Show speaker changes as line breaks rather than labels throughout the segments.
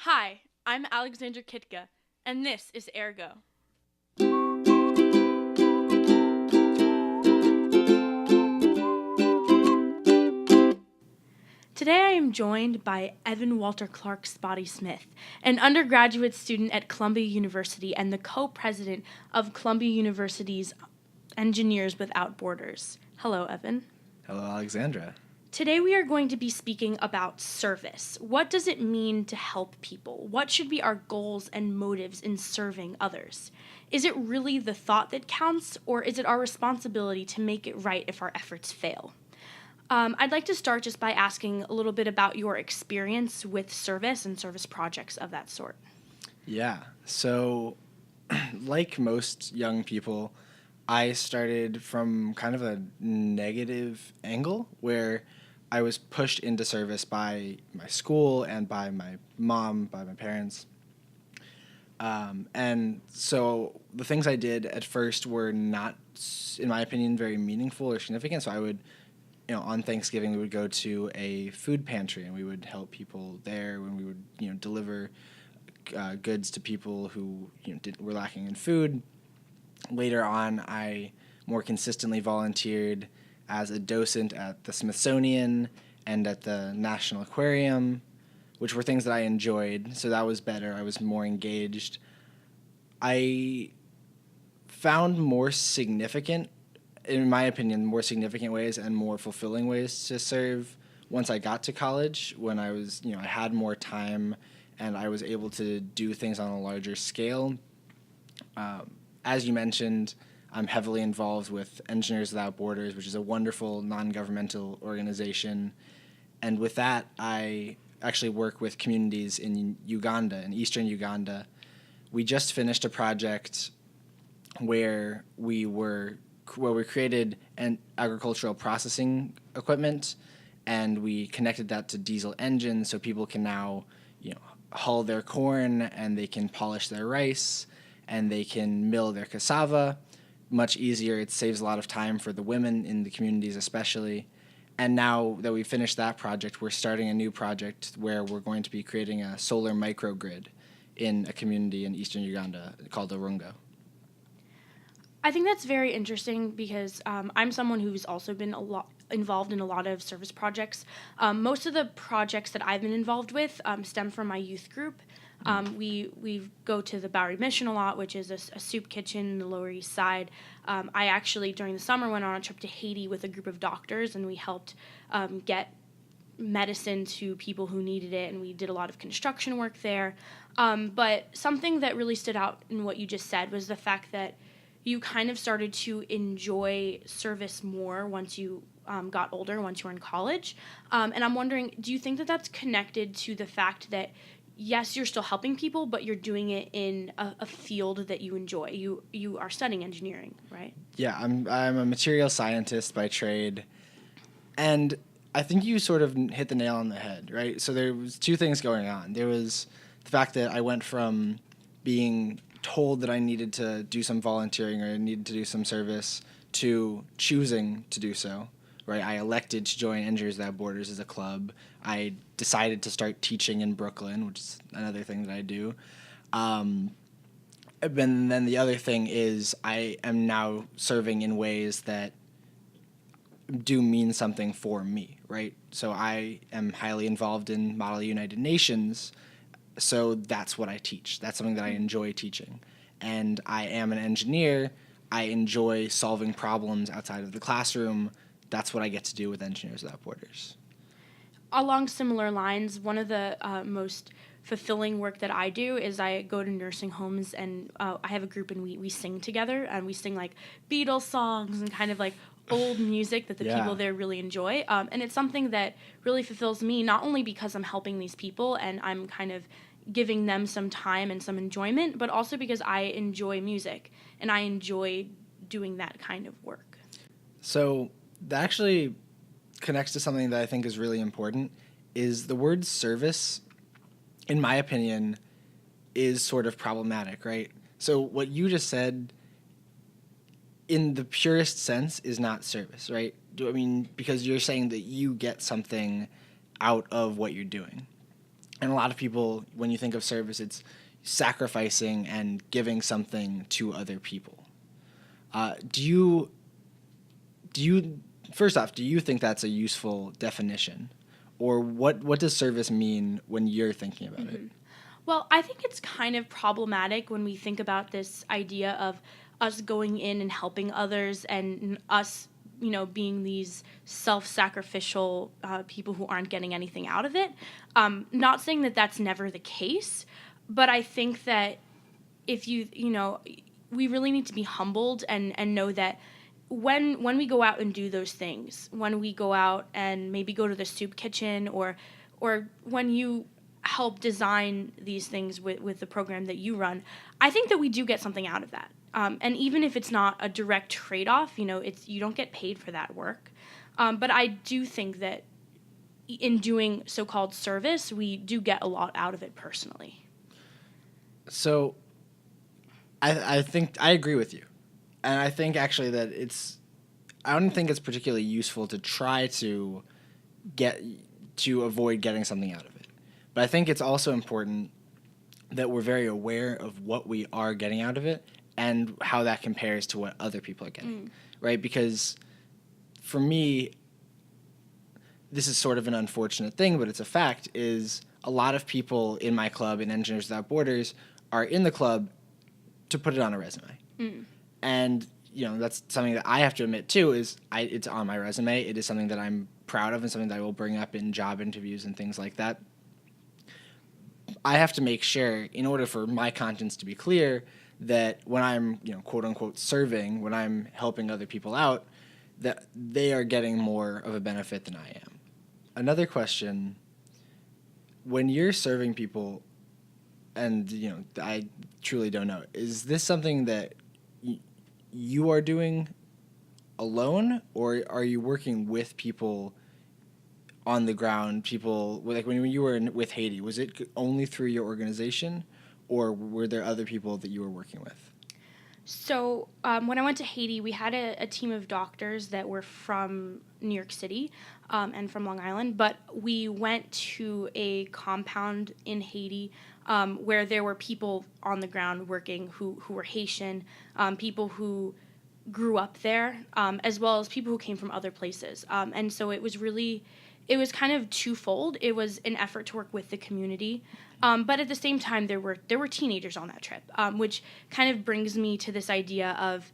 Hi, I'm Alexandra Kitka, and this is Ergo. Today I am joined by Evan Walter Clark Spotte-Smith, an undergraduate student at Columbia University and the co-president of Columbia University's Engineers Without Borders. Hello, Evan.
Hello, Alexandra.
Today we are going to be speaking about service. What does it mean to help people? What should be our goals and motives in serving others? Is it really the thought that counts, or is it our responsibility to make it right if our efforts fail? I'd like to start just by asking a little bit about your experience with service and service projects of that sort.
Yeah, so like most young people, I started from kind of a negative angle where I was pushed into service by my school and by my mom, by my parents. And so the things I did at first were not, in my opinion, very meaningful or significant. So I would, on Thanksgiving, we would go to a food pantry and we would help people there when we would, deliver goods to people who were lacking in food. Later on, I more consistently volunteered as a docent at the Smithsonian and at the National Aquarium, which were things that I enjoyed. So that was better. I was more engaged. I found more significant, in my opinion, more significant ways and more fulfilling ways to serve once I got to college, when I was, I had more time and I was able to do things on a larger scale. As you mentioned, I'm heavily involved with Engineers Without Borders, which is a wonderful non-governmental organization. And with that, I actually work with communities in Uganda, in eastern Uganda. We just finished a project where we created an agricultural processing equipment, and we connected that to diesel engines so people can now, hull their corn and they can polish their rice and they can mill their cassava much easier. It saves a lot of time for the women in the communities especially. And now that we've finished that project, we're starting a new project where we're going to be creating a solar microgrid in a community in eastern Uganda called Orungo.
I think that's very interesting because I'm someone who's also been involved in a lot of service projects. Most of the projects that I've been involved with stem from my youth group. We go to the Bowery Mission a lot, which is a soup kitchen in the Lower East Side. I actually, during the summer, went on a trip to Haiti with a group of doctors, and we helped get medicine to people who needed it, and we did a lot of construction work there. But something that really stood out in what you just said was the fact that you kind of started to enjoy service more once you got older, once you were in college. And I'm wondering, do you think that that's connected to the fact that, yes, you're still helping people, but you're doing it in a field that you enjoy? You are studying engineering, right?
Yeah, I'm a material scientist by trade, and I think you sort of hit the nail on the head, right? So there was two things going on. There was the fact that I went from being told that I needed to do some volunteering or I needed to do some service to choosing to do so, right? I elected to join Engineers Without Borders as a club. I decided to start teaching in Brooklyn, which is another thing that I do. And then the other thing is I am now serving in ways that do mean something for me, right? So I am highly involved in Model United Nations, so that's what I teach. That's something that I enjoy teaching. And I am an engineer. I enjoy solving problems outside of the classroom. That's what I get to do with Engineers Without Borders.
Along similar lines, one of the most fulfilling work that I do is I go to nursing homes, and I have a group, and we sing together, and we sing like Beatles songs and kind of like old music that the people there really enjoy. And it's something that really fulfills me, not only because I'm helping these people and I'm kind of giving them some time and some enjoyment, but also because I enjoy music and I enjoy doing that kind of work.
So that actually connects to something that I think is really important, is the word service, in my opinion, is sort of problematic, right? So what you just said, in the purest sense, is not service, right? Because you're saying that you get something out of what you're doing. And a lot of people, when you think of service, it's sacrificing and giving something to other people. Do you first off, do you think that's a useful definition, or what does service mean when you're thinking about it?
Well, I think it's kind of problematic when we think about this idea of us going in and helping others and us, being these self-sacrificial people who aren't getting anything out of it. Not saying that that's never the case, but I think that if we really need to be humbled and know that when we go out and do those things, when we go out and maybe go to the soup kitchen or when you help design these things with the program that you run, I think that we do get something out of that. And even if it's not a direct trade-off, you don't get paid for that work. But I do think that in doing so-called service, we do get a lot out of it personally.
So I think I agree with you. And I think actually that I don't think it's particularly useful to try to avoid getting something out of it. But I think it's also important that we're very aware of what we are getting out of it and how that compares to what other people are getting, right? Because for me, this is sort of an unfortunate thing, but it's a fact, is a lot of people in my club, in Engineers Without Borders, are in the club to put it on a resume. And, that's something that I have to admit, too, it's on my resume. It is something that I'm proud of and something that I will bring up in job interviews and things like that. I have to make sure, in order for my conscience to be clear, that when I'm, quote unquote, serving, when I'm helping other people out, that they are getting more of a benefit than I am. Another question, when you're serving people, and, I truly don't know, is this something that you are doing alone, or are you working with people on the ground, people, like when you were with Haiti, was it only through your organization, or were there other people that you were working with?
So when I went to Haiti, we had a team of doctors that were from New York City and from Long Island, but we went to a compound in Haiti where there were people on the ground working who were Haitian, people who grew up there, as well as people who came from other places. And so it was kind of twofold. It was an effort to work with the community, but at the same time, there were teenagers on that trip, which kind of brings me to this idea of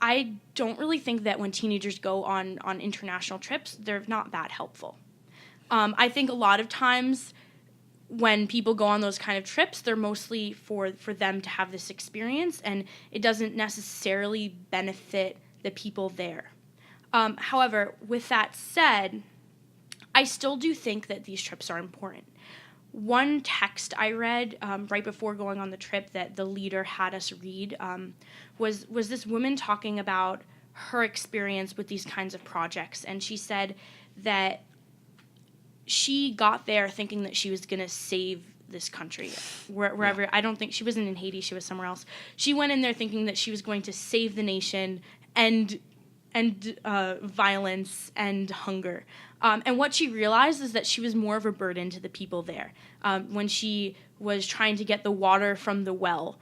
I don't really think that when teenagers go on international trips, they're not that helpful. I think a lot of times when people go on those kind of trips, they're mostly for them to have this experience, and it doesn't necessarily benefit the people there. However, with that said, I still do think that these trips are important. One text I read right before going on the trip that the leader had us read was this woman talking about her experience with these kinds of projects, and she said that she got there thinking that she was going to save this country, wherever. Yeah. I don't think she wasn't in Haiti, she was somewhere else. She went in there thinking that she was going to save the nation and violence and hunger. And what she realized is that she was more of a burden to the people there. When she was trying to get the water from the well,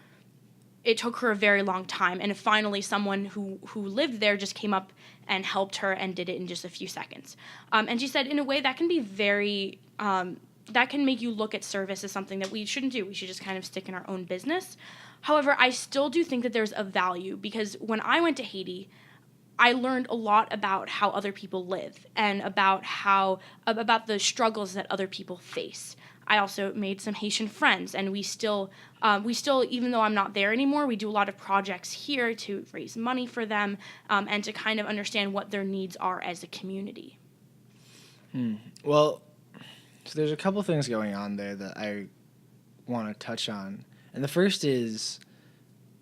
it took her a very long time, and finally someone who lived there just came up and helped her and did it in just a few seconds. And she said, in a way, that can be very, that can make you look at service as something that we shouldn't do. We should just kind of stick in our own business. However, I still do think that there's a value, because when I went to Haiti, I learned a lot about how other people live and about the struggles that other people face. I also made some Haitian friends, and we still, even though I'm not there anymore, we do a lot of projects here to raise money for them and to kind of understand what their needs are as a community.
Well, so there's a couple things going on there that I want to touch on. And the first is,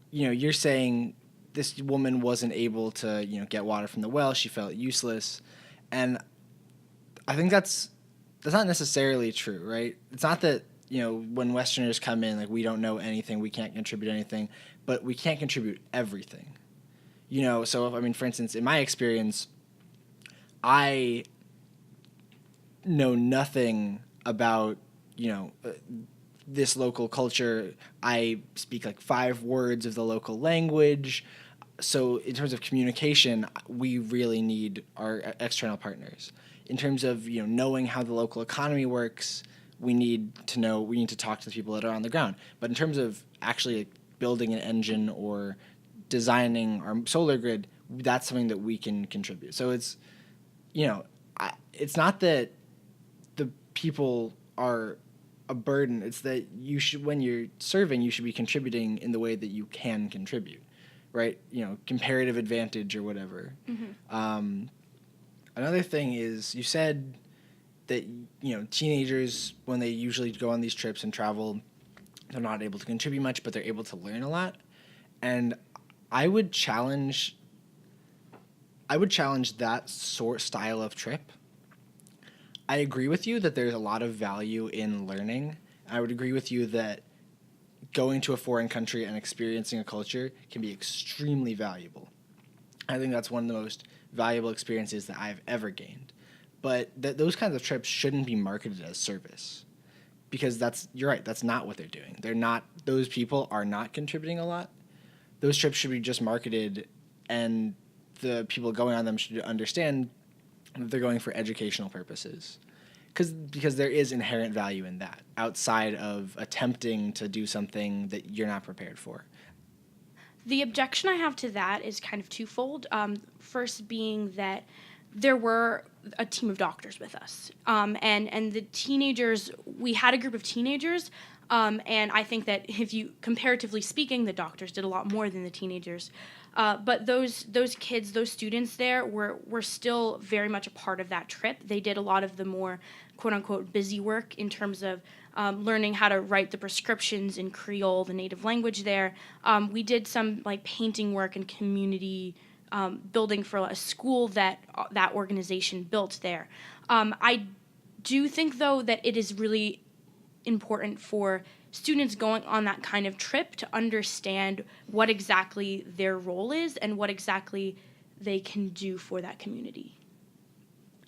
you're saying this woman wasn't able to, get water from the well. She felt useless. And I think that's not necessarily true, right? It's not that, when Westerners come in, like, we don't know anything, we can't contribute anything, but we can't contribute everything. So, for instance, in my experience, I know nothing about, this local culture, I speak like 5 words of the local language. So in terms of communication, we really need our external partners. In terms of knowing how the local economy works, we need to talk to the people that are on the ground. But in terms of actually building an engine or designing our solar grid, that's something that we can contribute. So it's it's not that the people are a burden. It's that when you're serving, you should be contributing in the way that you can contribute, right? Comparative advantage or whatever.
Mm-hmm.
Another thing is you said that teenagers, when they usually go on these trips and travel, they're not able to contribute much, but they're able to learn a lot. And I would challenge that style of trip. I agree with you that there's a lot of value in learning. I would agree with you that going to a foreign country and experiencing a culture can be extremely valuable. I think that's one of the most valuable experiences that I've ever gained. But those kinds of trips shouldn't be marketed as service, because you're right, that's not what they're doing. Those people are not contributing a lot. Those trips should be just marketed, and the people going on them should understand that they're going for educational purposes. Because there is inherent value in that, outside of attempting to do something that you're not prepared for.
The objection I have to that is kind of twofold. First being that there were a team of doctors with us, and the teenagers. We had a group of teenagers, and I think that if you comparatively speaking, the doctors did a lot more than the teenagers. But those kids, those students there were still very much a part of that trip. They did a lot of the more quote unquote busy work in terms of learning how to write the prescriptions in Creole, the native language there. We did some like painting work and community building for a school that organization built there. I do think though that it is really important for students going on that kind of trip to understand what exactly their role is and what exactly they can do for that community.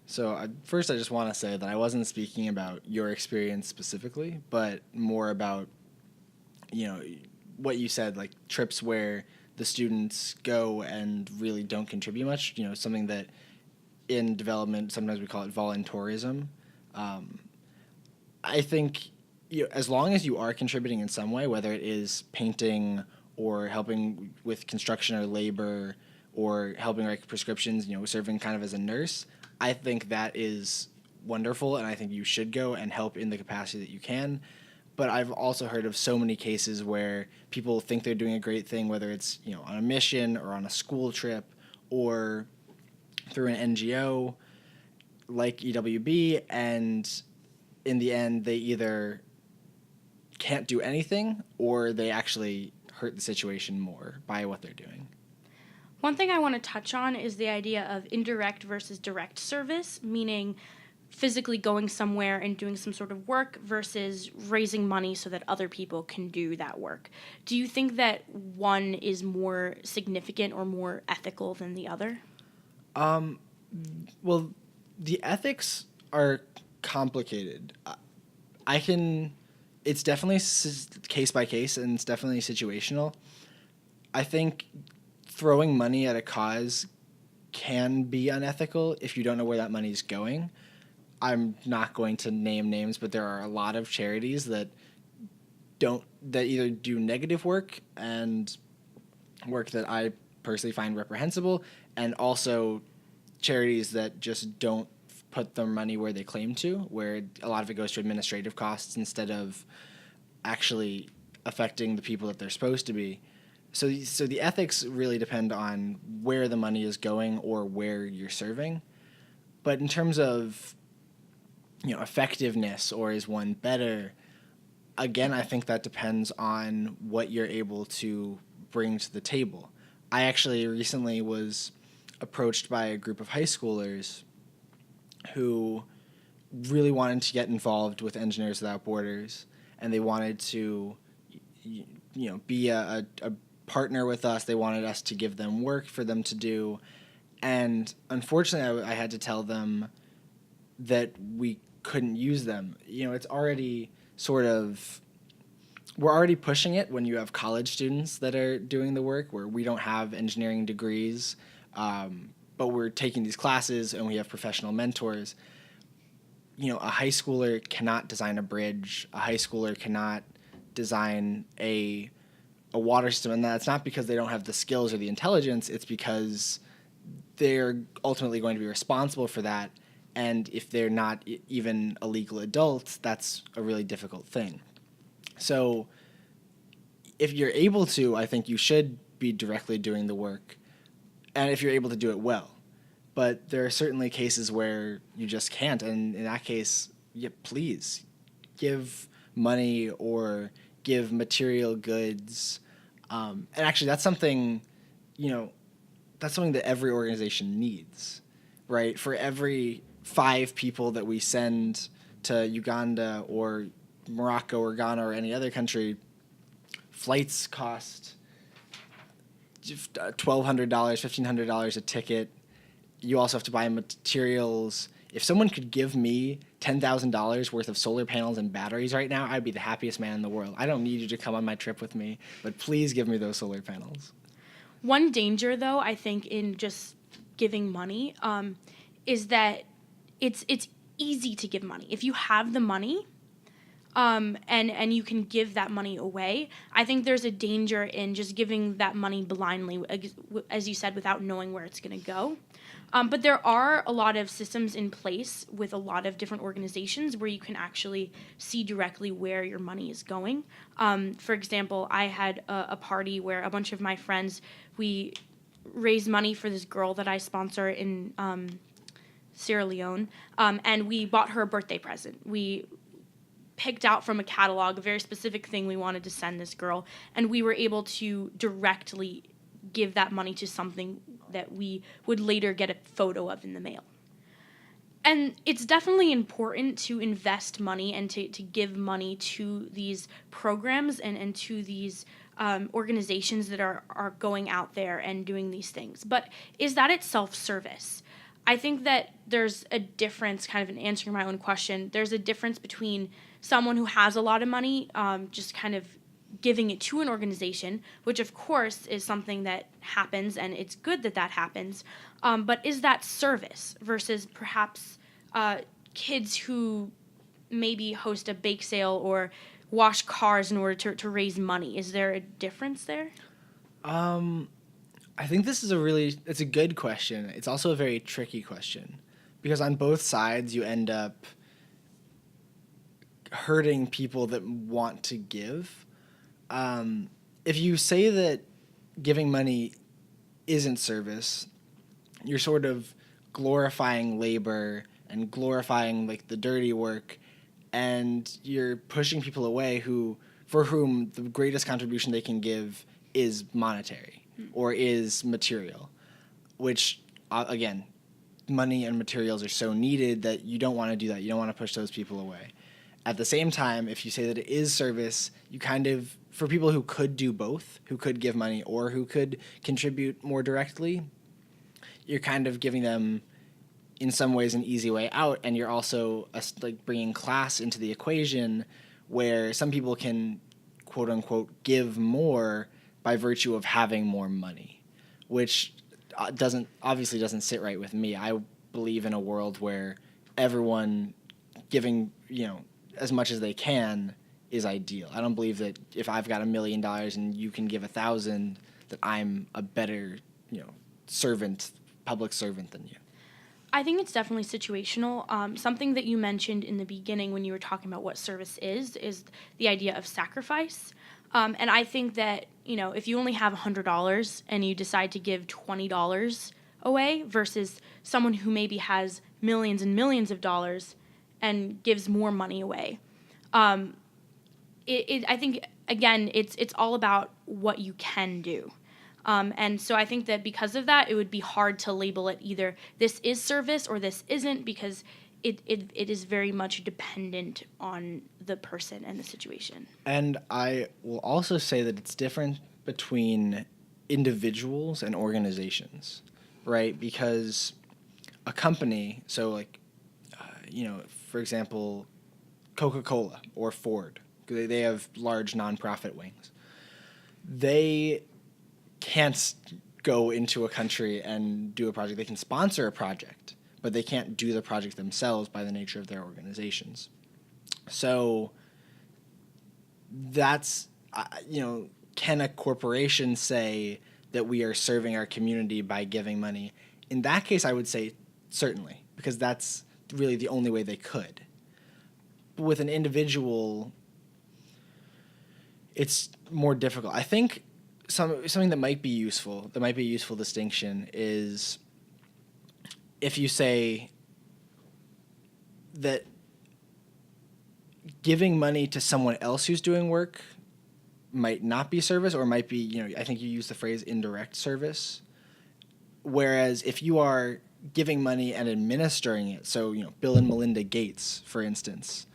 So first, I just want to say that I wasn't speaking about your experience specifically, but more about, what you said, like trips where the students go and really don't contribute much. Something that in development sometimes we call it voluntourism. I think as long as you are contributing in some way, whether it is painting or helping with construction or labor or helping write prescriptions, serving kind of as a nurse, I think that is wonderful, and I think you should go and help in the capacity that you can. But I've also heard of so many cases where people think they're doing a great thing, whether it's on a mission or on a school trip or through an NGO like EWB, and in the end they either can't do anything or they actually hurt the situation more by what they're doing.
One thing I want to touch on is the idea of indirect versus direct service, meaning physically going somewhere and doing some sort of work versus raising money so that other people can do that work. Do you think that one is more significant or more ethical than the other?
Well, the ethics are complicated. It's definitely case by case, and it's definitely situational. I think throwing money at a cause can be unethical if you don't know where that money is going. I'm not going to name names, but there are a lot of charities that either do negative work and work that I personally find reprehensible, and also charities that just don't put their money where they claim to, where a lot of it goes to administrative costs instead of actually affecting the people that they're supposed to be. So the ethics really depend on where the money is going or where you're serving. But in terms of effectiveness, or is one better, again, I think that depends on what you're able to bring to the table. I actually recently was approached by a group of high schoolers who really wanted to get involved with Engineers Without Borders, and they wanted to be a partner with us. They wanted us to give them work for them to do, and unfortunately I had to tell them that we couldn't use them. It's already sort of, we're already pushing it when you have college students that are doing the work where we don't have engineering degrees, but we're taking these classes and we have professional mentors. A high schooler cannot design a bridge. A high schooler cannot design a water system, and that's not because they don't have the skills or the intelligence. It's because they're ultimately going to be responsible for that, and if they're not even a legal adult, that's a really difficult thing. So if you're able to, I think you should be directly doing the work, and if you're able to do it well. But there are certainly cases where you just can't, and in that case, please give money or give material goods. And actually, that's something, that every organization needs, right? For every 5 people that we send to Uganda or Morocco or Ghana or any other country, flights cost $1,200, $1,500 a ticket. You also have to buy materials. If someone could give me $10,000 worth of solar panels and batteries right now, I'd be the happiest man in the world. I don't need you to come on my trip with me, but please give me those solar panels.
One danger, though, I think in just giving money is that it's easy to give money. If you have the money and you can give that money away, I think there's a danger in just giving that money blindly, as you said, without knowing where it's going to go. But there are a lot of systems in place with a lot of different organizations where you can actually see directly where your money is going. For example, I had a party where a bunch of my friends, we raised money for this girl that I sponsor in Sierra Leone, and we bought her a birthday present. We picked out from a catalog a very specific thing we wanted to send this girl, and we were able to directly give that money to something that we would later get a photo of in the mail. And it's definitely important to invest money and to give money to these programs and to these organizations that are going out there and doing these things. But is that itself service? I think that there's a difference, kind of in answering my own question, there's a difference between someone who has a lot of money just kind of giving it to an organization, which of course is something that happens and it's good that that happens, but is that service versus perhaps kids who maybe host a bake sale or wash cars in order to raise money? Is there a difference there?
I think this is it's a good question. It's also a very tricky question because on both sides you end up hurting people that want to give. If you say that giving money isn't service, you're sort of glorifying labor and glorifying like the dirty work, and you're pushing people away for whom the greatest contribution they can give is monetary or is material, which again, money and materials are so needed that you don't want to do that. You don't want to push those people away. At the same time, if you say that it is service, you kind of, for people who could do both, who could give money or who could contribute more directly, you're kind of giving them, in some ways, an easy way out, and you're also like bringing class into the equation where some people can, quote unquote, give more by virtue of having more money, which obviously doesn't sit right with me. I believe in a world where everyone giving, as much as they can is ideal. I don't believe that if I've got $1 million and you can give 1,000, that I'm a better, public servant than you.
I think it's definitely situational. Something that you mentioned in the beginning when you were talking about what service is the idea of sacrifice. And I think that, if you only have $100 and you decide to give $20 away versus someone who maybe has millions and millions of dollars and gives more money away, I think, again, it's all about what you can do. And so I think that because of that, it would be hard to label it either this is service or this isn't, because it is very much dependent on the person and the situation.
And I will also say that it's different between individuals and organizations, right? Because a company, so like, for for example, Coca-Cola or Ford. They have large nonprofit wings. They can't go into a country and do a project. They can sponsor a project, but they can't do the project themselves by the nature of their organizations. So that's, can a corporation say that we are serving our community by giving money? In that case, I would say certainly, because that's really the only way they could. But with an individual, it's more difficult. I think something that might be a useful distinction is if you say that giving money to someone else who's doing work might not be service, or might be, I think you use the phrase indirect service. Whereas if you are giving money and administering it, so, Bill and Melinda Gates, for instance,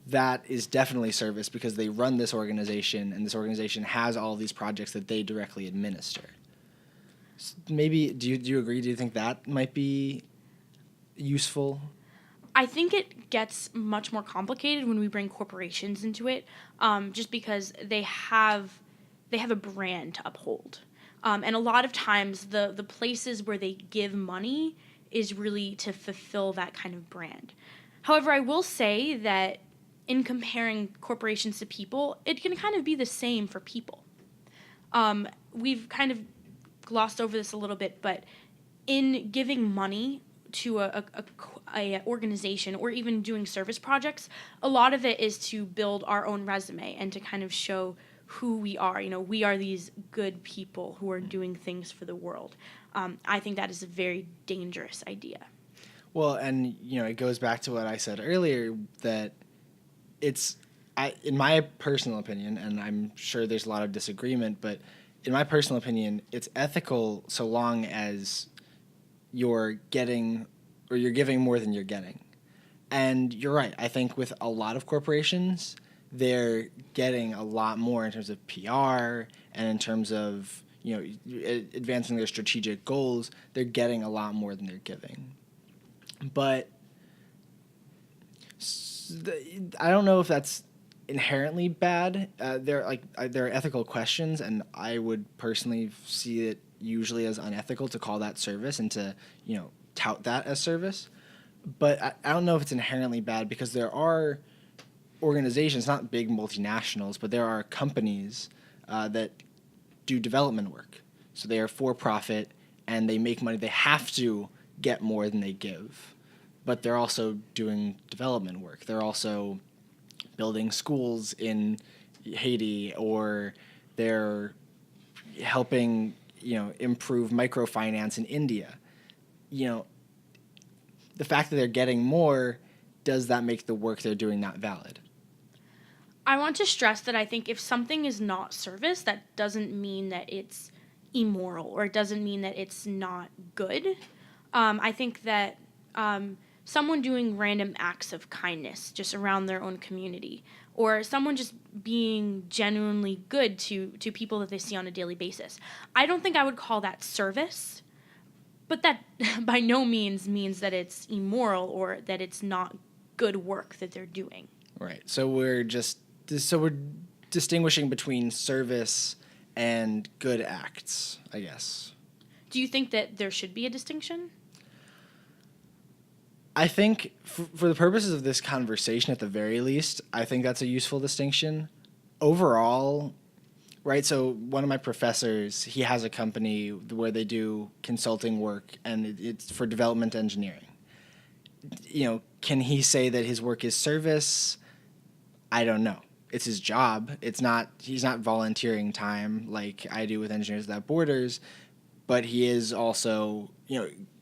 that is definitely service because they run this organization, and this organization has all these projects that they directly administer. Maybe, do you agree? Do you think that might be useful?
I think it gets much more complicated when we bring corporations into it, just because they have a brand to uphold. And a lot of times the places where they give money is really to fulfill that kind of brand. However, I will say that in comparing corporations to people, it can kind of be the same for people. We've kind of glossed over this a little bit, but in giving money to a organization or even doing service projects, a lot of it is to build our own resume and to kind of show who we are. We are these good people who are doing things for the world. I think that is a very dangerous idea.
Well, and, it goes back to what I said earlier, that in my personal opinion, and I'm sure there's a lot of disagreement, but in my personal opinion, it's ethical so long as you're giving more than you're getting. And you're right. I think with a lot of corporations, they're getting a lot more in terms of PR and in terms of, advancing their strategic goals. They're getting a lot more than they're giving. But I don't know if that's inherently bad. There are ethical questions, and I would personally see it usually as unethical to call that service and to, tout that as service. But I don't know if it's inherently bad, because there are organizations, not big multinationals, but there are companies that do development work. So they are for profit and they make money. They have to get more than they give. But they're also doing development work. They're also building schools in Haiti, or they're helping, improve microfinance in India. The fact that they're getting more, does that make the work they're doing not valid?
I want to stress that I think if something is not service, that doesn't mean that it's immoral, or it doesn't mean that it's not good. I think that someone doing random acts of kindness just around their own community, or someone just being genuinely good to people that they see on a daily basis, I don't think I would call that service, but that by no means that it's immoral or that it's not good work that they're doing.
Right. So we're distinguishing between service and good acts, I guess.
Do you think that there should be a distinction?
I think for the purposes of this conversation, at the very least, I think that's a useful distinction. Overall, right, so one of my professors, he has a company where they do consulting work, and it's for development engineering. Can he say that his work is service? I don't know. It's his job. He's not volunteering time like I do with Engineers Without Borders, but he is also,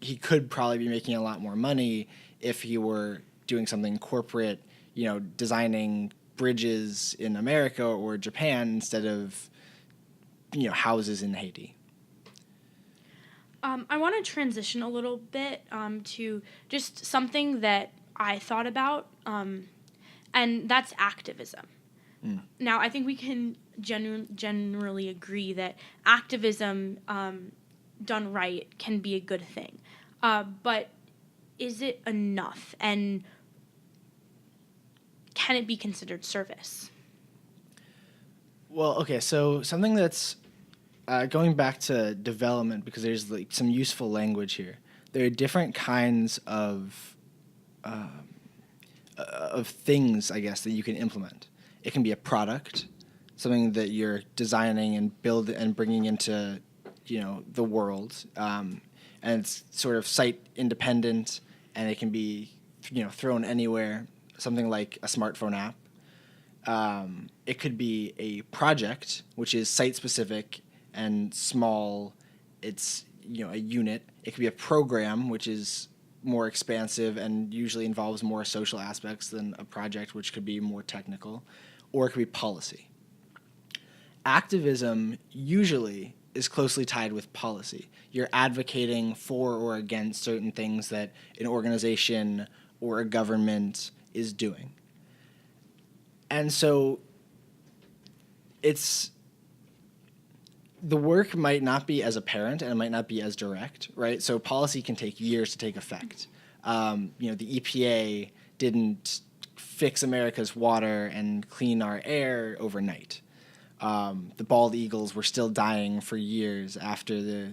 he could probably be making a lot more money if he were doing something corporate, designing bridges in America or Japan instead of, houses in Haiti.
I want to transition a little bit to just something that I thought about, and that's activism. Now, I think we can generally agree that activism done right can be a good thing. But is it enough? And can it be considered service?
Well, okay, so something that's going back to development, because there's like some useful language here. There are different kinds of things, I guess, that you can implement. It can be a product, something that you're designing and build and bringing into, the world, and it's sort of site independent, and it can be, thrown anywhere. Something like a smartphone app. It could be a project, which is site specific and small. It's a unit. It could be a program, which is more expansive and usually involves more social aspects than a project, which could be more technical, or it could be policy. Activism usually is closely tied with policy. You're advocating for or against certain things that an organization or a government is doing. And so the work might not be as apparent and it might not be as direct, right? So policy can take years to take effect. The EPA didn't fix America's water and clean our air overnight. The bald eagles were still dying for years after the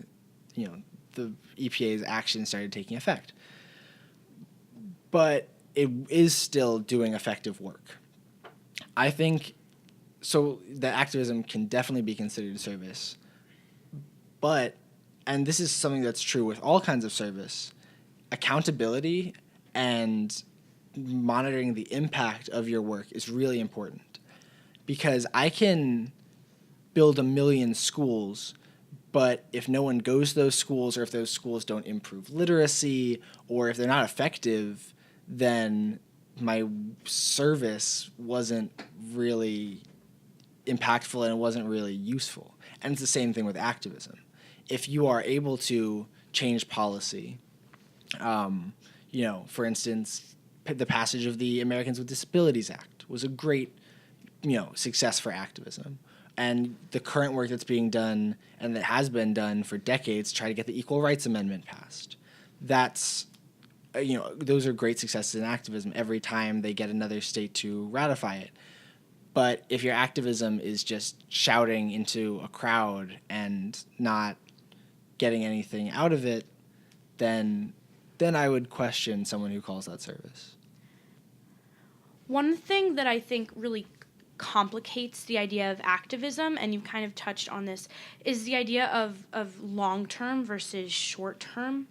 EPA's action started taking effect. But it is still doing effective work. I think so that activism can definitely be considered service. But, and this is something that's true with all kinds of service, accountability and monitoring the impact of your work is really important. Because I can build 1 million schools, but if no one goes to those schools, or if those schools don't improve literacy, or if they're not effective, then my service wasn't really impactful and it wasn't really useful. And it's the same thing with activism. If you are able to change policy, for instance, the passage of the Americans with Disabilities Act was a great, success for activism. And the current work that's being done and that has been done for decades to try to get the Equal Rights Amendment passed, that's those are great successes in activism every time they get another state to ratify it. But if your activism is just shouting into a crowd and not getting anything out of it, then I would question someone who calls that service.
One thing that I think really complicates the idea of activism, and you've kind of touched on this, is the idea of long-term versus short-term.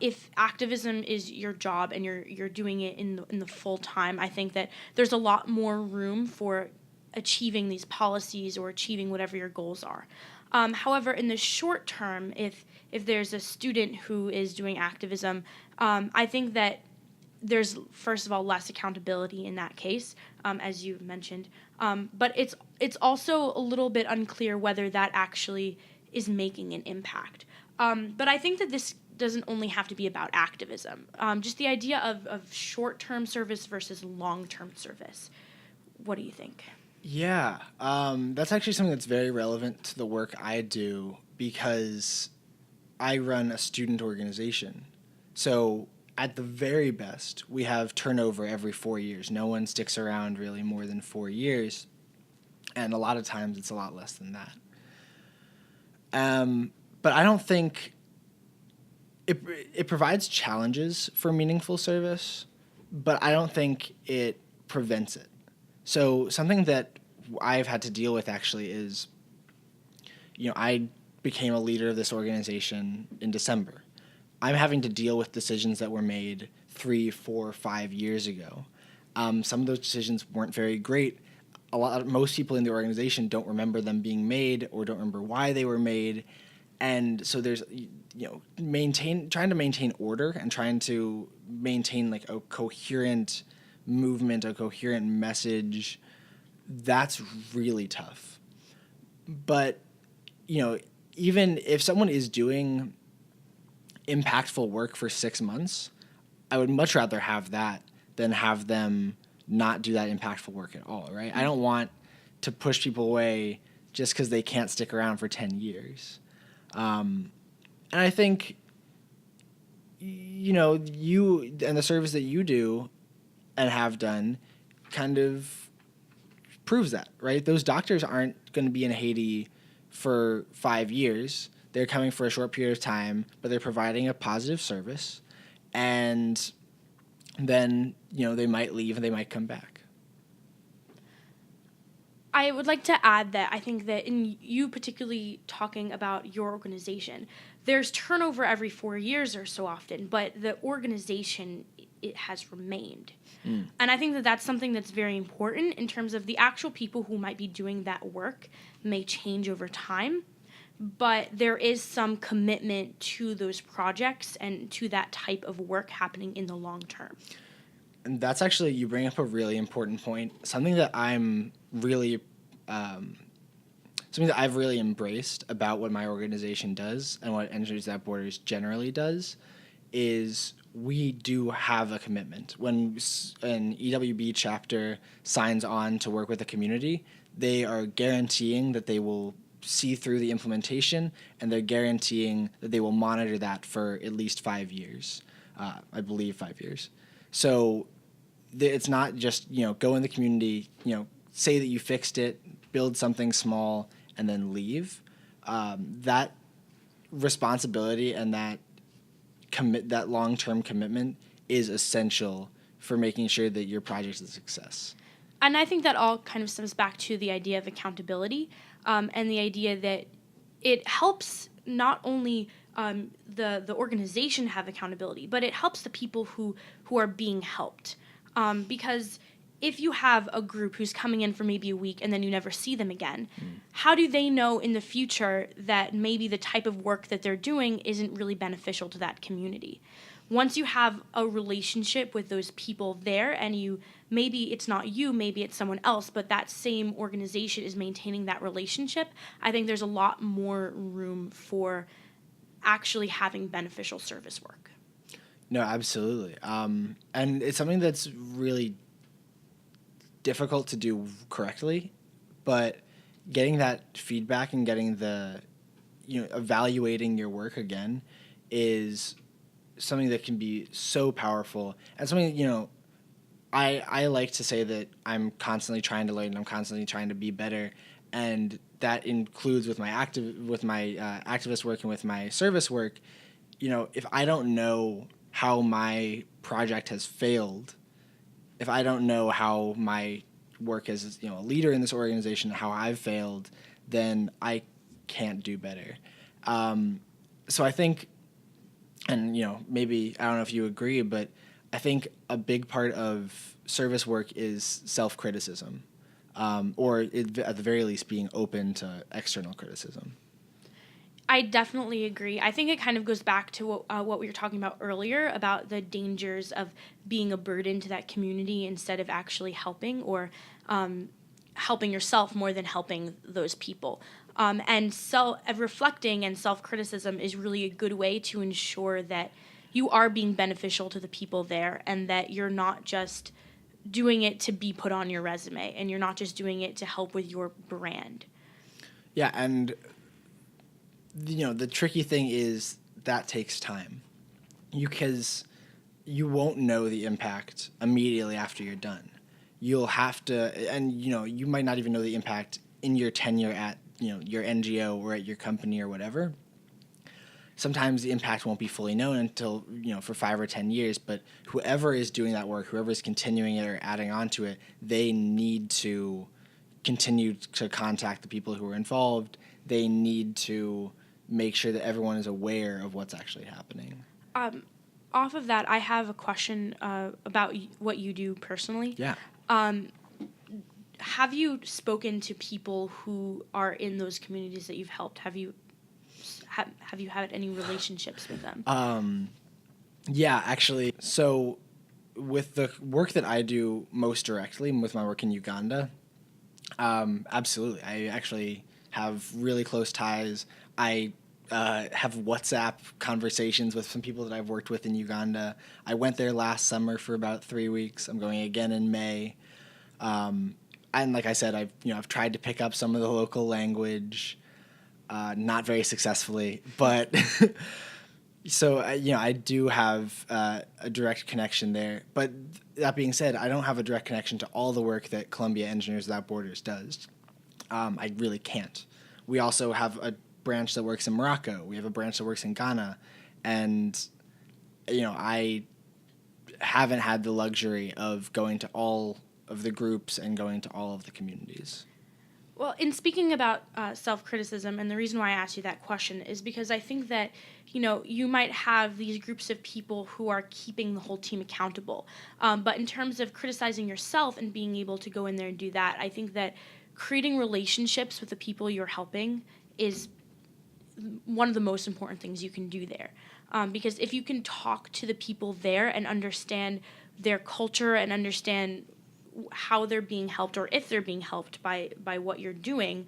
If activism is your job and you're doing it in the full time, I think that there's a lot more room for achieving these policies or achieving whatever your goals are. However, in the short term, if there's a student who is doing activism, I think that there's, first of all, less accountability in that case, as you mentioned. But it's also a little bit unclear whether that actually is making an impact. But I think that this doesn't only have to be about activism. Just the idea of short-term service versus long-term service. What do you think?
Yeah, that's actually something that's very relevant to the work I do, because I run a student organization. So at the very best, we have turnover every 4 years. No one sticks around really more than 4 years, and a lot of times it's a lot less than that. But I don't think it provides challenges for meaningful service, but I don't think it prevents it. So something that I've had to deal with actually is, I became a leader of this organization in December. I'm having to deal with decisions that were made 3, 4, 5 years ago. Some of those decisions weren't very great. Most people in the organization don't remember them being made or don't remember why they were made. And so there's, trying to maintain order and trying to maintain like a coherent movement, a coherent message. That's really tough. But, even if someone is doing impactful work for 6 months, I would much rather have that than have them not do that impactful work at all, right? I don't want to push people away just because they can't stick around for 10 years. And I think, you and the service that you do and have done kind of proves that, right? Those doctors aren't going to be in Haiti for 5 years. They're coming for a short period of time, but they're providing a positive service, and then they might leave and they might come back.
I would like to add that I think that in you particularly talking about your organization, there's turnover every 4 years or so often, but the organization, it has remained. And I think that that's something that's very important in terms of the actual people who might be doing that work may change over time, but there is some commitment to those projects and to that type of work happening in the long term.
And that's actually, you bring up a really important point. Something that I've really embraced about what my organization does and what Engineers Without Borders generally does is we do have a commitment. When an EWB chapter signs on to work with the community, they are guaranteeing that they will see through the implementation, and they're guaranteeing that they will monitor that for at least 5 years. I believe 5 years. So it's not just, go in the community, say that you fixed it, build something small, and then leave. That responsibility and that long-term commitment is essential for making sure that your project is a success.
And I think that all kind of stems back to the idea of accountability, and the idea that it helps not only the organization have accountability, but it helps the people who are being helped. Because if you have a group who's coming in for maybe a week and then you never see them again, how do they know in the future that maybe the type of work that they're doing isn't really beneficial to that community? Once you have a relationship with those people there, and maybe it's not you, maybe it's someone else, but that same organization is maintaining that relationship, I think there's a lot more room for actually having beneficial service work.
No, absolutely. And it's something that's really difficult to do correctly, but getting that feedback and getting evaluating your work again is something that can be so powerful, and something I like to say that I'm constantly trying to learn and I'm constantly trying to be better, and that includes with my activist work and with my service work. If I don't know how my project has failed, if I don't know how my work as a leader in this organization, how I've failed, then I can't do better. So I think, and maybe I don't know if you agree, but I think a big part of service work is self-criticism, or at the very least being open to external criticism.
I definitely agree. I think it kind of goes back to what we were talking about earlier about the dangers of being a burden to that community instead of actually helping, or helping yourself more than helping those people. And reflecting and self-criticism is really a good way to ensure that you are being beneficial to the people there, and that you're not just doing it to be put on your resume, and you're not just doing it to help with your brand.
Yeah, and the tricky thing is that takes time, because you won't know the impact immediately after you're done. You'll have to, and you might not even know the impact in your tenure at your NGO or at your company or whatever. Sometimes the impact won't be fully known until for 5 or 10 years. But whoever is doing that work, whoever is continuing it or adding on to it, they need to continue to contact the people who are involved. They need to make sure that everyone is aware of what's actually happening.
Off of that, I have a question about what you do personally.
Yeah.
Have you spoken to people who are in those communities that you've helped? Have you had any relationships with them?
Yeah, actually. So with the work that I do most directly, with my work in Uganda, absolutely. I actually have really close ties. I have WhatsApp conversations with some people that I've worked with in Uganda. I went there last summer for about 3 weeks. I'm going again in May. And like I said, I've tried to pick up some of the local language, not very successfully, but So, I do have a direct connection there. But that being said, I don't have a direct connection to all the work that Columbia Engineers Without Borders does. I really can't. We also have a branch that works in Morocco. We have a branch that works in Ghana. And, I haven't had the luxury of going to all of the groups and going to all of the communities.
Well, in speaking about self-criticism, and the reason why I asked you that question is because I think that, you might have these groups of people who are keeping the whole team accountable. But in terms of criticizing yourself and being able to go in there and do that, I think that creating relationships with the people you're helping is one of the most important things you can do there. Because if you can talk to the people there and understand their culture and understand how they're being helped or if they're being helped by what you're doing,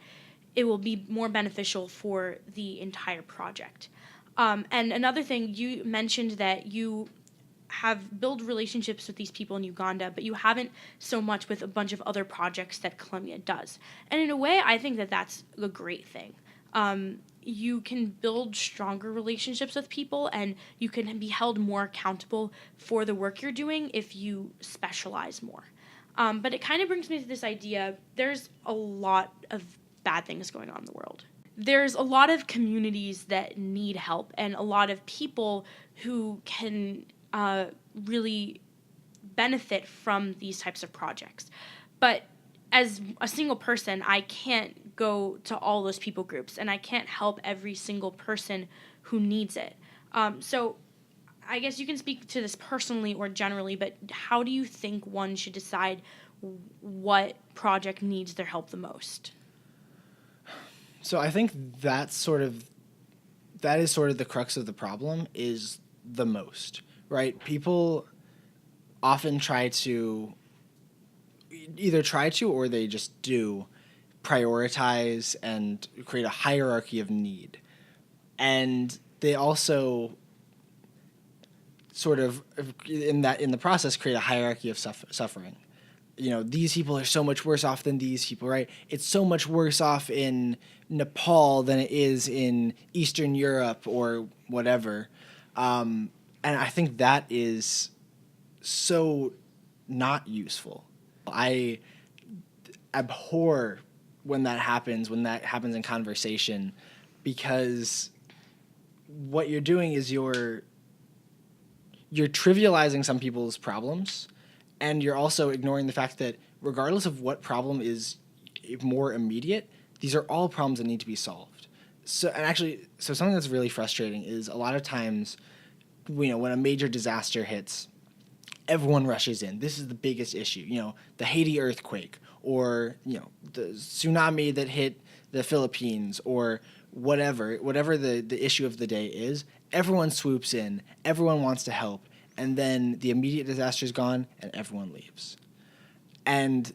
it will be more beneficial for the entire project. And another thing, you mentioned that you have built relationships with these people in Uganda, but you haven't so much with a bunch of other projects that Columbia does. And in a way, I think that that's a great thing. You can build stronger relationships with people, and you can be held more accountable for the work you're doing if you specialize more. But it kind of brings me to this idea, there's a lot of bad things going on in the world. There's a lot of communities that need help and a lot of people who can really benefit from these types of projects. But as a single person, I can't go to all those people groups and I can't help every single person who needs it. So I guess you can speak to this personally or generally, but how do you think one should decide what project needs their help the most?
So I think that is sort of the crux of the problem, is the most, right? People often try to or they just do prioritize and create a hierarchy of need. And they also sort of in the process create a hierarchy of suffering. These people are so much worse off than these people, right? It's so much worse off in Nepal than it is in Eastern Europe or whatever. And I think that is so not useful. I abhor when that happens in conversation, because what you're doing is you're trivializing some people's problems, and you're also ignoring the fact that regardless of what problem is more immediate, these are all problems that need to be solved. So something that's really frustrating is a lot of times, when a major disaster hits, everyone rushes in. This is the biggest issue. The Haiti earthquake, or the tsunami that hit the Philippines, or whatever the issue of the day is. Everyone swoops in. Everyone wants to help. And then the immediate disaster is gone, and everyone leaves. And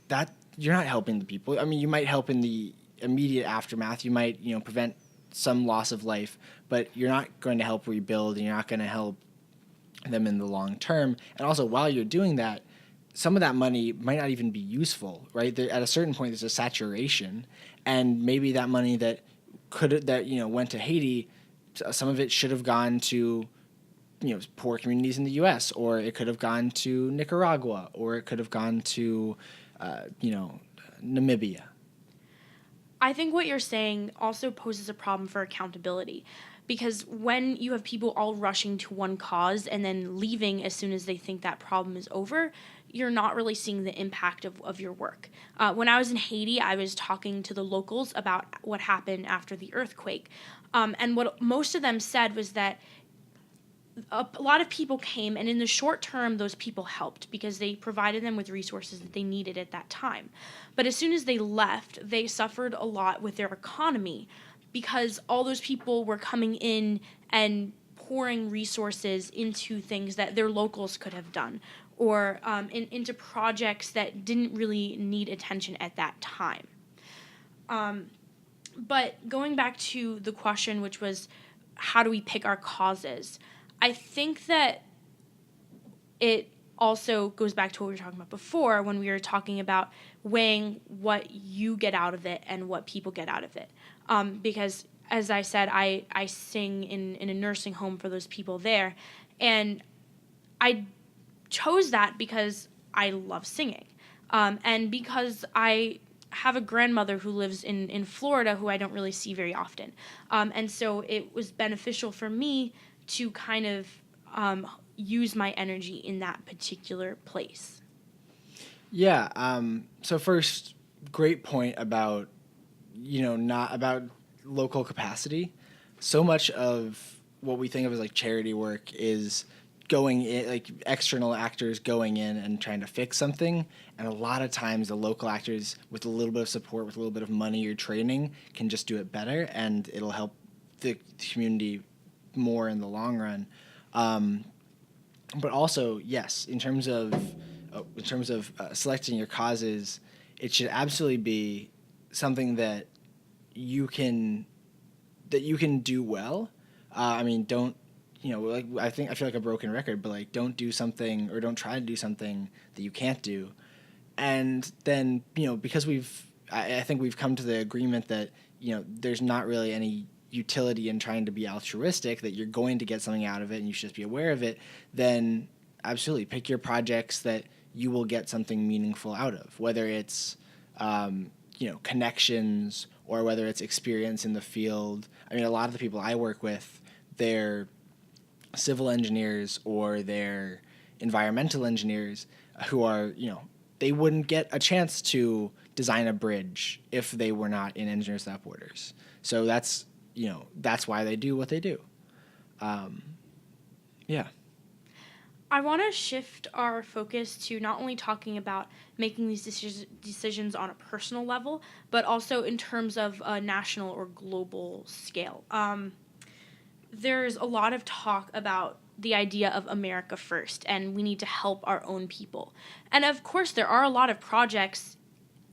that, you're not helping the people. I mean, you might help in the immediate aftermath. You might, prevent some loss of life, but you're not going to help rebuild, and you're not going to help them in the long term. And also, while you're doing that, some of that money might not even be useful, right? At a certain point, there's a saturation, and maybe that money that went to Haiti, some of it should have gone to poor communities in the U.S., or it could have gone to Nicaragua, or it could have gone to, Namibia.
I think what you're saying also poses a problem for accountability, because when you have people all rushing to one cause and then leaving as soon as they think that problem is over, you're not really seeing the impact of your work. When I was in Haiti, I was talking to the locals about what happened after the earthquake. And what most of them said was that a lot of people came, and in the short term, those people helped because they provided them with resources that they needed at that time. But as soon as they left, they suffered a lot with their economy because all those people were coming in and pouring resources into things that their locals could have done, or into projects that didn't really need attention at that time. But going back to the question, which was, how do we pick our causes? I think that it also goes back to what we were talking about before when we were talking about weighing what you get out of it and what people get out of it. Because as I said, I sing in a nursing home for those people there. And I chose that because I love singing. And because I have a grandmother who lives in Florida who I don't really see very often. And so it was beneficial for me to kind of use my energy in that particular place.
Yeah. So first, great point about not about local capacity. So much of what we think of as like charity work is going in, like external actors going in and trying to fix something. And a lot of times the local actors with a little bit of support, with a little bit of money or training can just do it better, and it'll help the community more in the long run. But also, yes, in terms of selecting your causes, it should absolutely be something that you can do well. I mean, don't like I feel like a broken record, but like don't do something or don't try to do something that you can't do. And then because I think we've come to the agreement that there's not really any utility in trying to be altruistic, that you're going to get something out of it and you should just be aware of it. Then absolutely pick your projects that you will get something meaningful out of, whether it's connections or whether it's experience in the field. I mean, a lot of the people I work with, they're civil engineers or they're environmental engineers who are, they wouldn't get a chance to design a bridge if they were not in Engineers Without Borders. So that's why they do what they do. Yeah.
I want to shift our focus to not only talking about making these decisions on a personal level, but also in terms of a national or global scale. There's a lot of talk about the idea of America first, and we need to help our own people. And of course, there are a lot of projects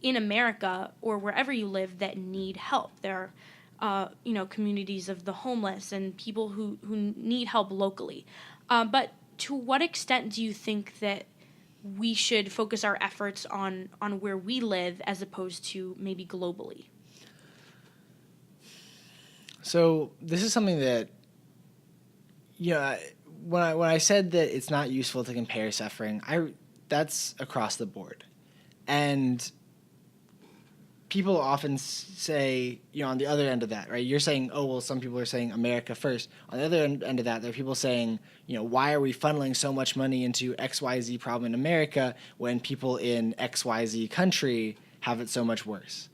in America or wherever you live that need help. There are, communities of the homeless and people who need help locally. But to what extent do you think that we should focus our efforts on where we live as opposed to maybe globally?
So this is something that when I said that it's not useful to compare suffering, that's across the board. And people often say, on the other end of that, right? You're saying, oh, well, some people are saying America first. On the other end of that, there are people saying, why are we funneling so much money into XYZ problem in America when people in XYZ country have it so much worse?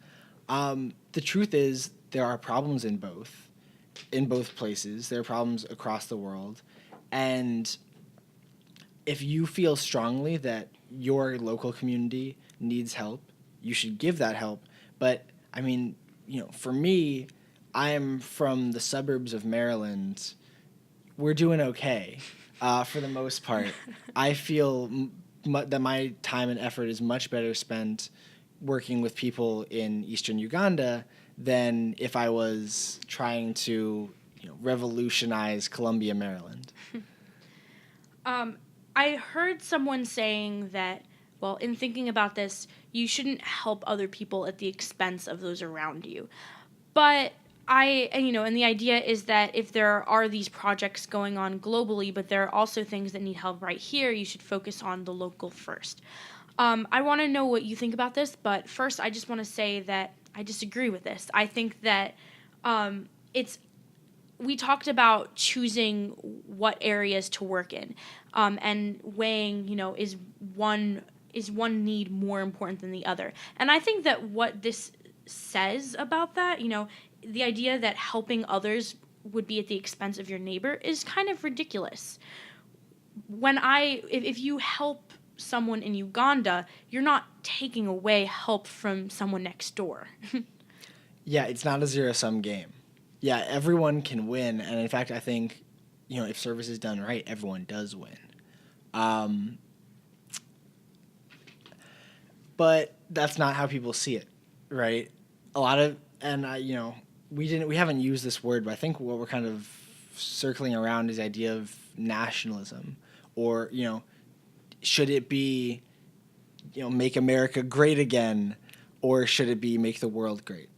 The truth is there are problems in both places. There are problems across the world. And if you feel strongly that your local community needs help, you should give that help. But, I mean, for me, I'm from the suburbs of Maryland. We're doing okay for the most part. I feel that my time and effort is much better spent working with people in eastern Uganda than if I was trying to revolutionize Columbia, Maryland.
I heard someone saying that, well, in thinking about this, you shouldn't help other people at the expense of those around you. But and the idea is that if there are these projects going on globally, but there are also things that need help right here, you should focus on the local first. I want to know what you think about this, but first I just want to say that I disagree with this. I think that we talked about choosing what areas to work in, and weighing, is one need more important than the other. And I think that what this says about that, the idea that helping others would be at the expense of your neighbor is kind of ridiculous. If you help someone in Uganda, you're not taking away help from someone next door.
Yeah, it's not a zero-sum game. Yeah, everyone can win, and in fact, I think, if service is done right, everyone does win. But that's not how people see it, right? A lot of, and we haven't used this word, but I think what we're kind of circling around is the idea of nationalism, or should it be, make America great again, or should it be make the world great?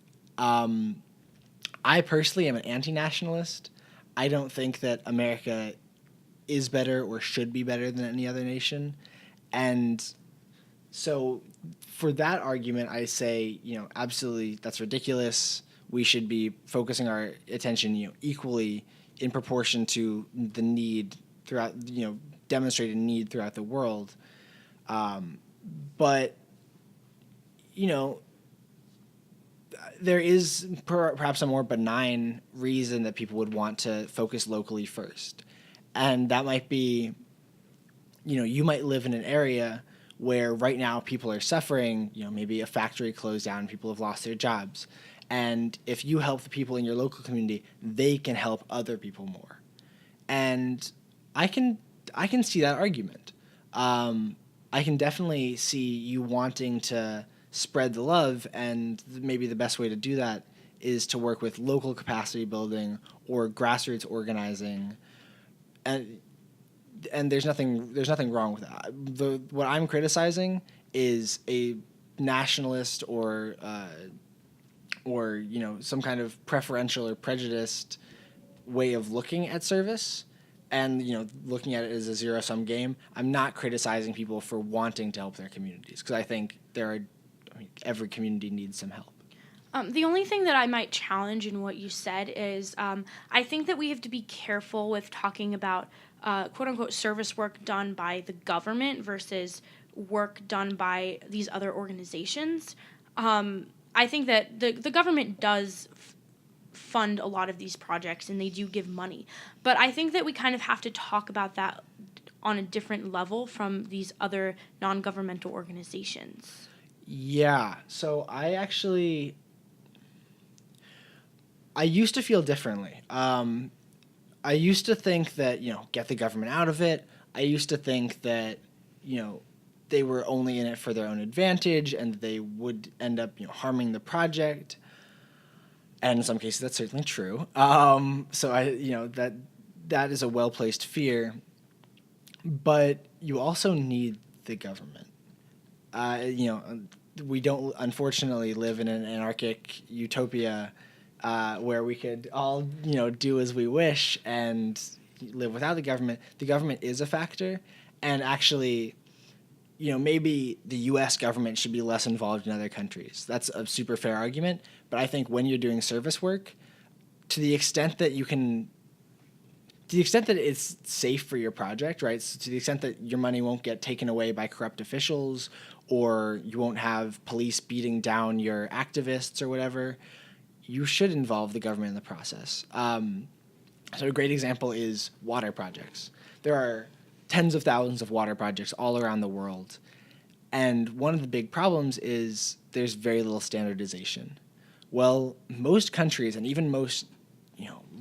I personally am an anti-nationalist. I don't think that America is better or should be better than any other nation. And so for that argument, I say, absolutely, that's ridiculous. We should be focusing our attention, equally in proportion to the need throughout, demonstrated need throughout the world. But, there is perhaps a more benign reason that people would want to focus locally first. And that might be, you might live in an area where right now people are suffering, maybe a factory closed down, people have lost their jobs. And if you help the people in your local community, they can help other people more. And I can see that argument. I can definitely see you wanting to spread the love, and maybe the best way to do that is to work with local capacity building or grassroots organizing. And there's nothing wrong with that. What I'm criticizing is a nationalist or some kind of preferential or prejudiced way of looking at service, and looking at it as a zero-sum game. I'm not criticizing people for wanting to help their communities, because I think every community needs some help.
The only thing that I might challenge in what you said is I think that we have to be careful with talking about quote-unquote service work done by the government versus work done by these other organizations. I think that the government does fund a lot of these projects, and they do give money. But I think that we kind of have to talk about that on a different level from these other non-governmental organizations.
Yeah, so I used to feel differently. I used to think that, get the government out of it. I used to think that, they were only in it for their own advantage, and they would end up, harming the project. And in some cases, that's certainly true. So that is a well-placed fear. But you also need the government. We don't, unfortunately, live in an anarchic utopia where we could all, do as we wish and live without the government. The government is a factor, and actually, maybe the U.S. government should be less involved in other countries. That's a super fair argument, but I think when you're doing service work, to the extent that it's safe for your project, right? So to the extent that your money won't get taken away by corrupt officials, or you won't have police beating down your activists or whatever, you should involve the government in the process. So a great example is water projects. There are tens of thousands of water projects all around the world. And one of the big problems is there's very little standardization. Well, most countries, and even most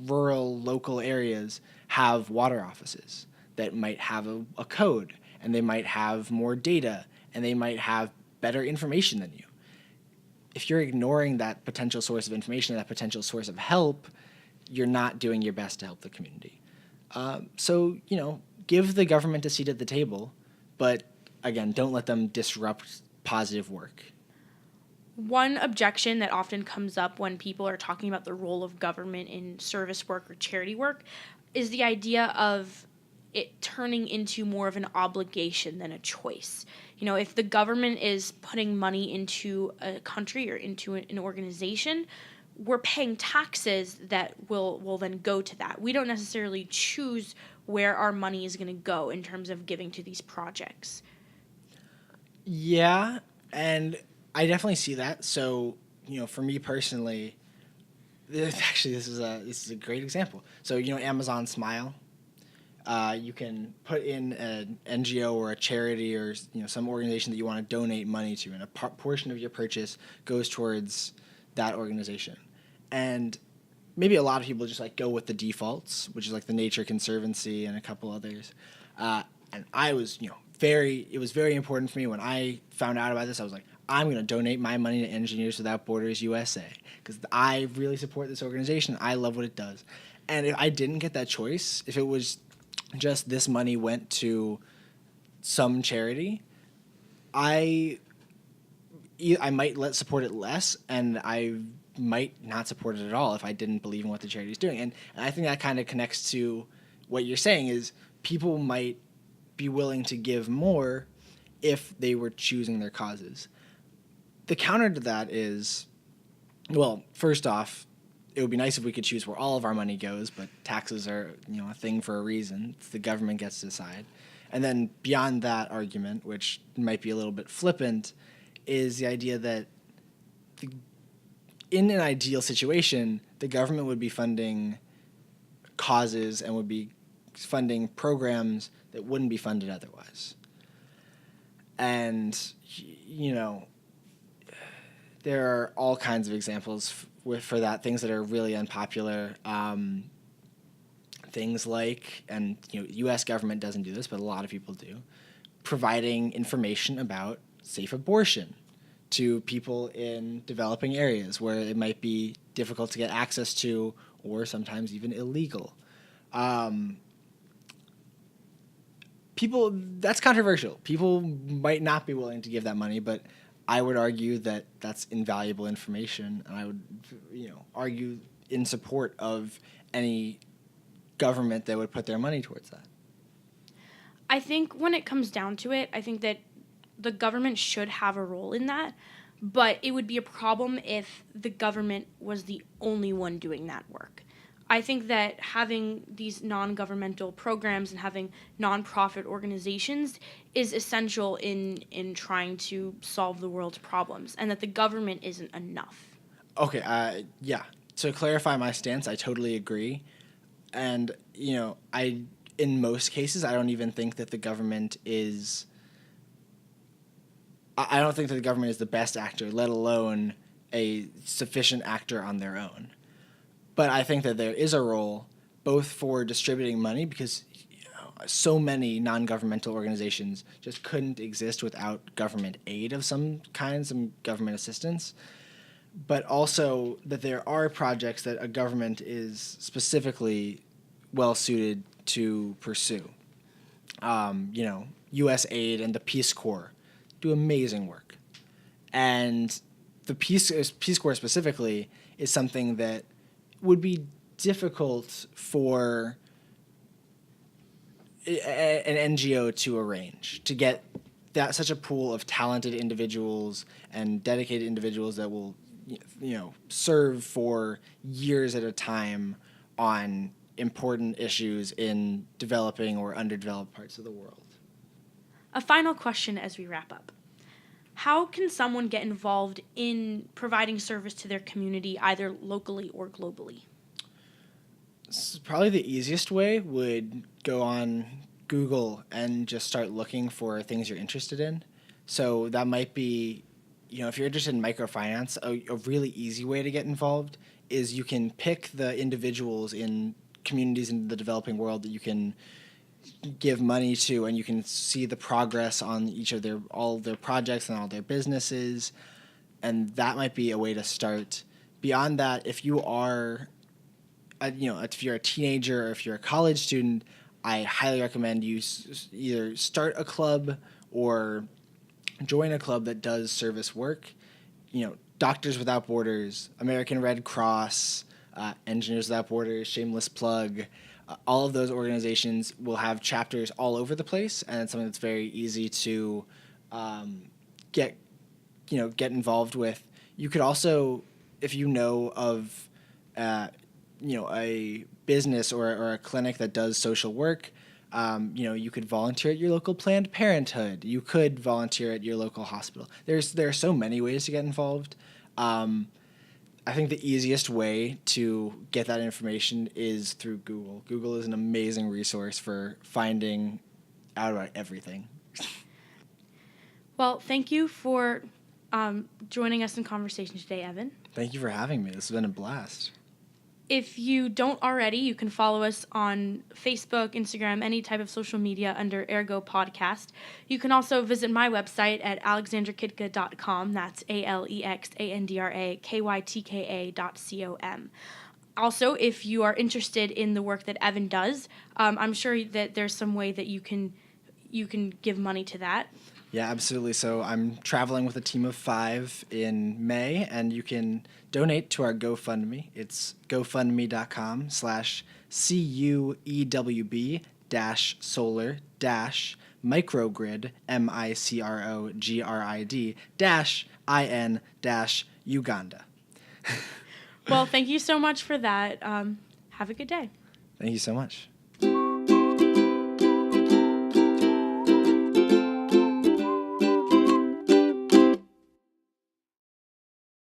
rural, local areas, have water offices that might have a code, and they might have more data, and they might have better information than you. If you're ignoring that potential source of information, that potential source of help, you're not doing your best to help the community. So, give the government a seat at the table, but again, don't let them disrupt positive work.
One objection that often comes up when people are talking about the role of government in service work or charity work is the idea of it turning into more of an obligation than a choice. If the government is putting money into a country or into an organization, we're paying taxes that will then go to that. We don't necessarily choose where our money is going to go in terms of giving to these projects.
Yeah, and I definitely see that. So, for me personally, this is a great example. So, Amazon Smile, you can put in an NGO or a charity or some organization that you want to donate money to, and a portion of your purchase goes towards that organization. And maybe a lot of people just go with the defaults, which is the Nature Conservancy and a couple others. And I was, it was very important for me when I found out about this. I was like, I'm going to donate my money to Engineers Without Borders USA, because I really support this organization. I love what it does. And if I didn't get that choice, if it was just this money went to some charity, I might support it less, and I might not support it at all if I didn't believe in what the charity is doing. And I think that kind of connects to what you're saying is people might be willing to give more if they were choosing their causes. The counter to that is, well, first off, it would be nice if we could choose where all of our money goes, but taxes are, a thing for a reason. The government gets to decide. And then beyond that argument, which might be a little bit flippant, is the idea that in an ideal situation, the government would be funding causes and would be funding programs that wouldn't be funded otherwise. And, there are all kinds of examples for that, things that are really unpopular. Things like, and U.S. government doesn't do this, but a lot of people do, providing information about safe abortion to people in developing areas where it might be difficult to get access to or sometimes even illegal. That's controversial. People might not be willing to give that money, but I would argue that that's invaluable information, and I would, argue in support of any government that would put their money towards that.
I think when it comes down to it, I think that the government should have a role in that, but it would be a problem if the government was the only one doing that work. I think that having these non-governmental programs and having nonprofit organizations is essential in trying to solve the world's problems, and that the government isn't enough.
Okay, yeah. To clarify my stance, I totally agree. And, in most cases, I don't even think that the government is... I don't think that the government is the best actor, let alone a sufficient actor on their own. But I think that there is a role both for distributing money, because so many non-governmental organizations just couldn't exist without government aid of some kind, some government assistance, but also that there are projects that a government is specifically well-suited to pursue. U.S. aid and the Peace Corps do amazing work. And the Peace Corps specifically is something that would be difficult for an NGO to arrange, to get that such a pool of talented individuals and dedicated individuals that will, serve for years at a time on important issues in developing or underdeveloped parts of the world.
A final question as we wrap up. How can someone get involved in providing service to their community, either locally or globally?
Probably the easiest way would go on Google and just start looking for things you're interested in. So that might be, if you're interested in microfinance, a really easy way to get involved is you can pick the individuals in communities in the developing world that you can give money to, and you can see the progress on all of their projects and all their businesses, and that might be a way to start. Beyond that, if you are, if you're a teenager or if you're a college student, I highly recommend you either start a club or join a club that does service work. Doctors Without Borders, American Red Cross, Engineers Without Borders, shameless plug. All of those organizations will have chapters all over the place, and it's something that's very easy to get involved with. You could also, if you know of a business or a clinic that does social work, you could volunteer at your local Planned Parenthood. You could volunteer at your local hospital. There are so many ways to get involved. I think the easiest way to get that information is through Google. Google is an amazing resource for finding out about everything.
Well, thank you for joining us in conversation today, Evan.
Thank you for having me. This has been a blast.
If you don't already, you can follow us on Facebook, Instagram, any type of social media under Ergo Podcast. You can also visit my website at alexandrakytka.com. That's alexandrakytka.com. Also, if you are interested in the work that Evan does, I'm sure that there's some way that you can give money to that.
Yeah, absolutely. So I'm traveling with a team of 5 in May, and you can donate to our GoFundMe. It's gofundme.com/CUEWB dash solar dash microgrid MICROGRID dash IN dash Uganda.
Well, thank you so much for that. Have a good day.
Thank you so much.